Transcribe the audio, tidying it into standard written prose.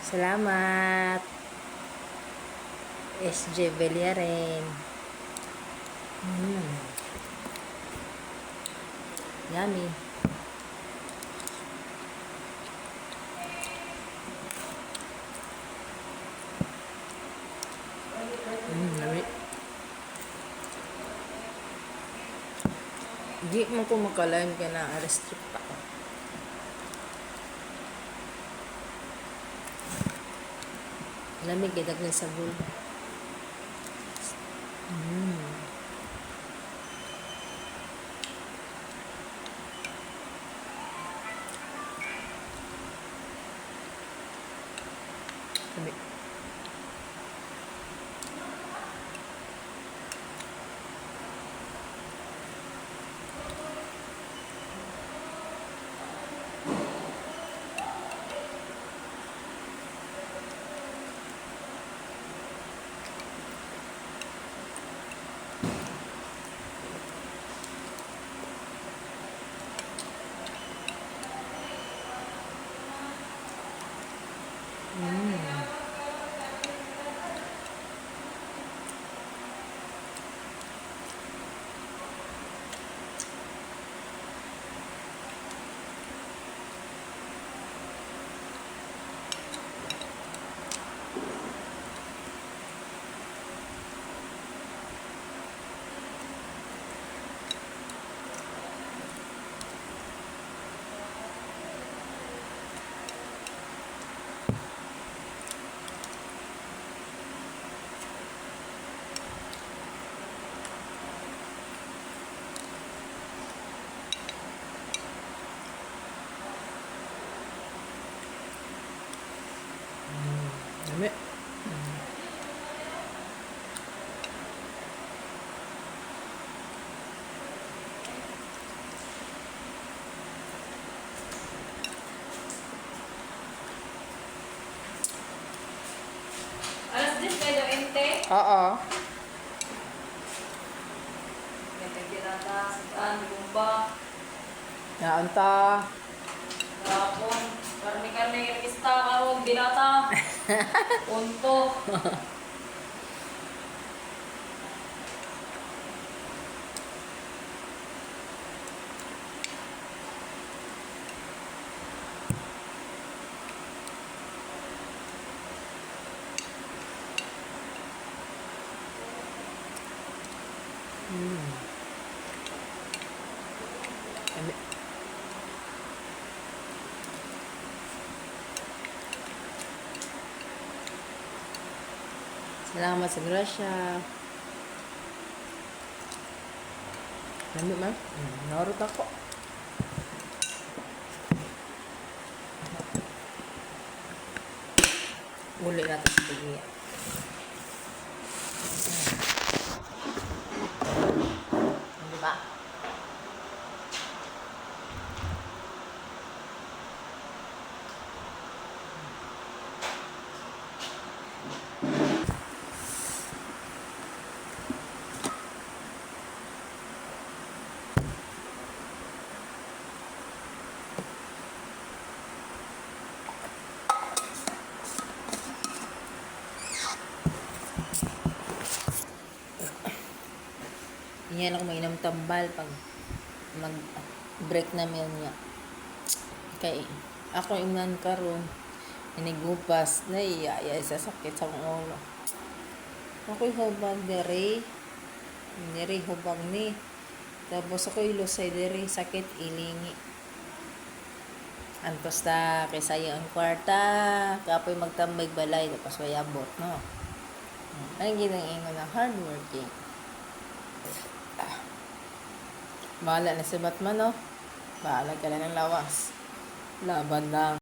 Salamat. SJ Villaren. Yummy. Lami. Di mo ko makalain ka na restrict ako. Lamig gidag ni sabon. Lamig. Lami. Alas 10 kayo ente? Oo. Nagkakirata, saan, lumba, Naanta. rapon, karne-karne, pista, karong, binata, punto. Lami. Salamat sa grasya. Lami man. Narot ako. Uli natin sa pagniya. Diba? Yan ako mainam tambal pag mag-break namin niya. Kay ako imnan karon inigupas na iya sa sakit sa akong ulo. Ako'y hubag dere. Dere hubag ni. Tapos ako'y lusay dere sakit ilingi. Antos ta kay sayang ang kwarta. Kapoy magtambay balay tapos wayabot no. Ang ginang-ingon na hardworking. Bahala na si Batman, no? Bahala ka na ng lawas. Laban lang.